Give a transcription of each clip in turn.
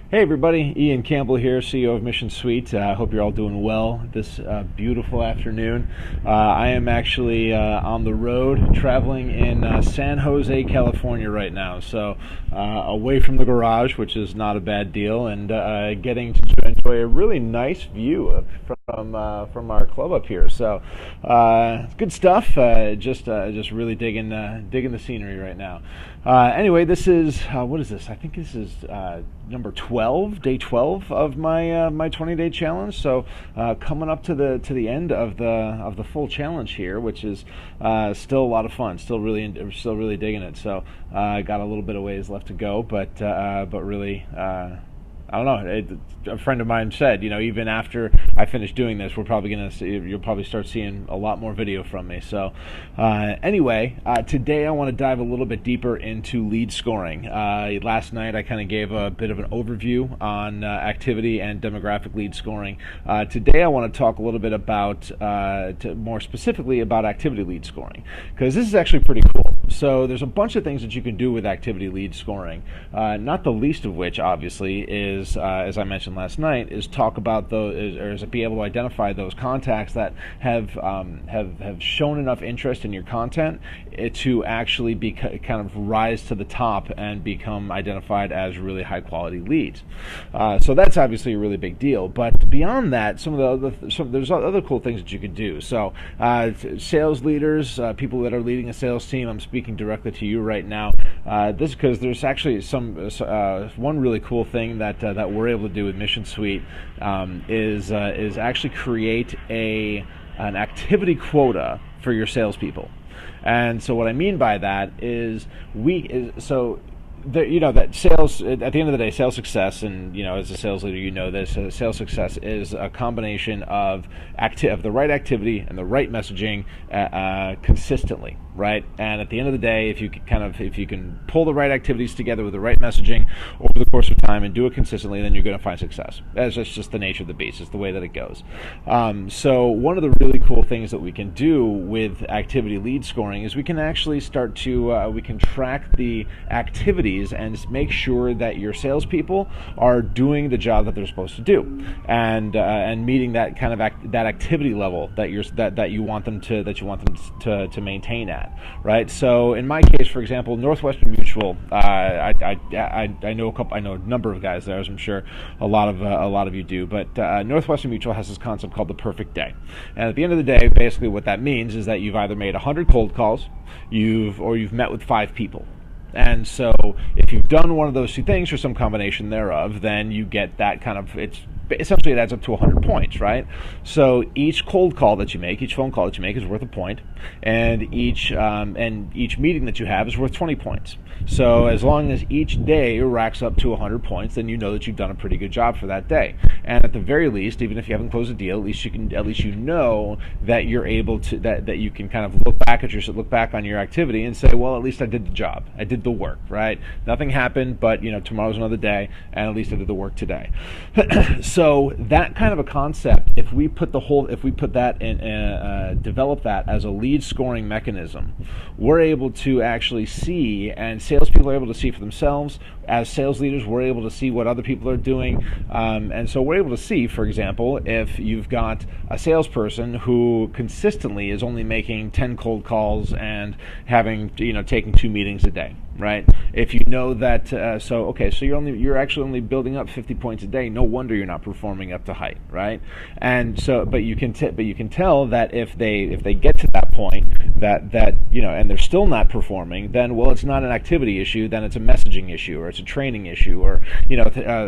Hey everybody, Ian Campbell here, CEO of Mission Suite. I hope you're all doing well this beautiful afternoon. I am actually on the road traveling in San Jose, California right now. So away from the garage, which is not a bad deal, and getting to enjoy a really nice view from our club up here. So good stuff. Just really digging the scenery right now. Anyway, this is what is this? I think this is number 12, day 12 of my 20-day challenge. So coming up to the end of the full challenge here, which is still a lot of fun. Still really digging it. So I got a little bit of ways left to go, but really. I don't know. A friend of mine said, even after I finish doing this, you'll probably start seeing a lot more video from me. So, anyway, today I want to dive a little bit deeper into lead scoring. Last night I kind of gave a bit of an overview on activity and demographic lead scoring. Today I want to talk a little bit about, more specifically about activity lead scoring, because this is actually pretty cool. So there's a bunch of things that you can do with activity lead scoring, not the least of which, obviously, is as I mentioned last night, is talk about those, or is be able to identify those contacts that have shown enough interest in your content to actually be kind of rise to the top and become identified as really high quality leads. So that's obviously a really big deal. But beyond that, there's other cool things that you can do. So sales leaders, people that are leading a sales team, I'm speaking directly to you right now. This because there's actually one really cool thing that we're able to do with Mission Suite is actually create an activity quota for your salespeople. And so what I mean by that is that sales, at the end of the day, sales success, and as a sales leader, this sales success is a combination of the right activity and the right messaging consistently, right? And at the end of the day, if you can pull the right activities together with the right messaging over the course of time and do it consistently, then you're going to find success. That's just the nature of the beast. It's the way that it goes. So one of the really cool things that we can do with activity lead scoring is we can actually start to we can track the activities and make sure that your salespeople are doing the job that they're supposed to do, and meeting that kind of that activity level that you want them to maintain at, right? So in my case, for example, Northwestern Mutual, I know a number of guys there, as I'm sure a lot of you do, but Northwestern Mutual has this concept called the perfect day, and at the end of the day, basically what that means is that you've either made 100 cold calls, you've met with 5 people. And so if you've done one of those two things or some combination thereof, then you get that kind of, it adds up to 100 points, right? So each cold call that you make, each phone call that you make is worth a point, and each meeting that you have is worth 20 points. So as long as each day racks up to 100 points, then you know that you've done a pretty good job for that day. And at the very least, even if you haven't closed a deal, at least you know that you're able to that you can kind of look back on your activity and say, well, at least I did the job. I did the work, right? Nothing happened, but tomorrow's another day, and at least I did the work today. So that kind of a concept, if we put that in, develop that as a lead scoring mechanism, we're able to actually see, and salespeople are able to see for themselves. As sales leaders, we're able to see what other people are doing, and so we're able to see, for example, if you've got a salesperson who consistently is only making 10 cold calls and taking 2 meetings a day, right? If you know that, so you're actually only building up 50 points a day. No wonder you're not performing up to height, right? And so, but you can tell that if they get to that point that and they're still not performing, then it's not an activity issue. Then it's a messaging issue, or it's a training issue, or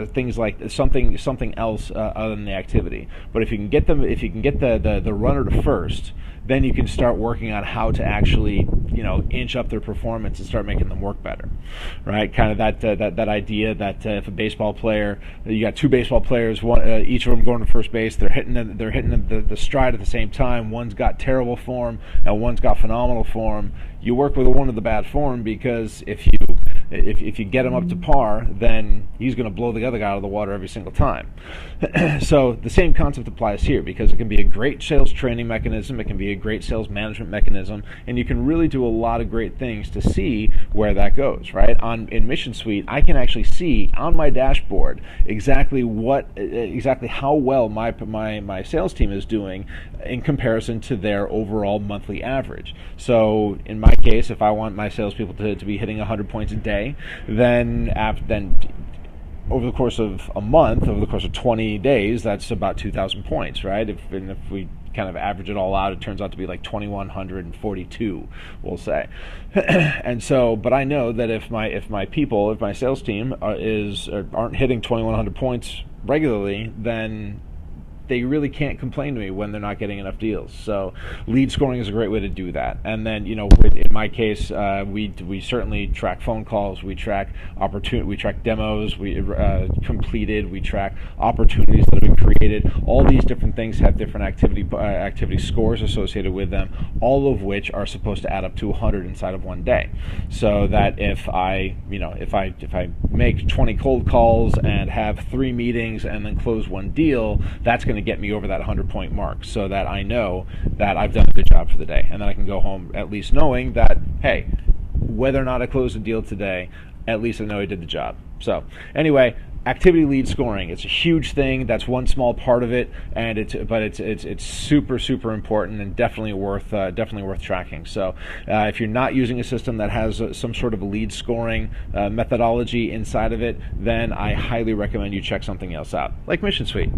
things like something else other than the activity. But if you can get the runner to first, then you can start working on how to actually, inch up their performance and start making them work better, right? Kind of that idea that if a baseball player, you got 2 baseball players, each of them going to first base, they're hitting the stride at the same time. One's got terrible form and one's got phenomenal form. You work with one of the bad form, because if you if you get him up to par, then he's going to blow the other guy out of the water every single time. So the same concept applies here, because it can be a great sales training mechanism, it can be a great sales management mechanism, and you can really do a lot of great things to see where that goes, right? In Mission Suite, I can actually see on my dashboard exactly how well my sales team is doing in comparison to their overall monthly average. So in my case, if I want my salespeople to be hitting 100 points a day, then over the course of a month, over the course of 20 days, that's about 2,000 points, right? If we kind of average it all out, it turns out to be like 2,142, we'll say. And so, but I know that if my sales team aren't hitting 2,100 points regularly, then they really can't complain to me when they're not getting enough deals. So lead scoring is a great way to do that. And then, in my case, we certainly track phone calls, we track we track demos, we completed, we track opportunities that have been created. All these different things have different activity scores associated with them, all of which are supposed to add up to 100 inside of one day. So that if I make 20 cold calls and have 3 meetings and then close 1 deal, that's going to get me over that 100-point mark, so that I know that I've done a good job for the day, and then I can go home at least knowing that, hey, whether or not I close a deal today, at least I know I did the job. So anyway, activity lead scoring, it's a huge thing. That's one small part of it, and it's super important, and definitely worth tracking. So if you're not using a system that has some sort of a lead scoring methodology inside of it, then I highly recommend you check something else out, like Mission Suite.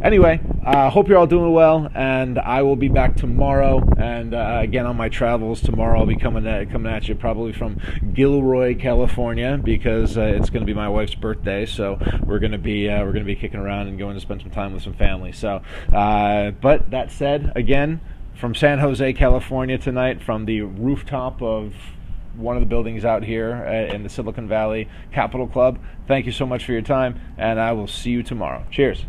Anyway, hope you're all doing well, and I will be back tomorrow. And again, on my travels tomorrow, I'll be coming at you probably from Gilroy, California, because it's going to be my wife's birthday. So we're going to be kicking around and going to spend some time with some family. So, but that said, again, from San Jose, California tonight, from the rooftop of one of the buildings out here in the Silicon Valley Capital Club. Thank you so much for your time, and I will see you tomorrow. Cheers.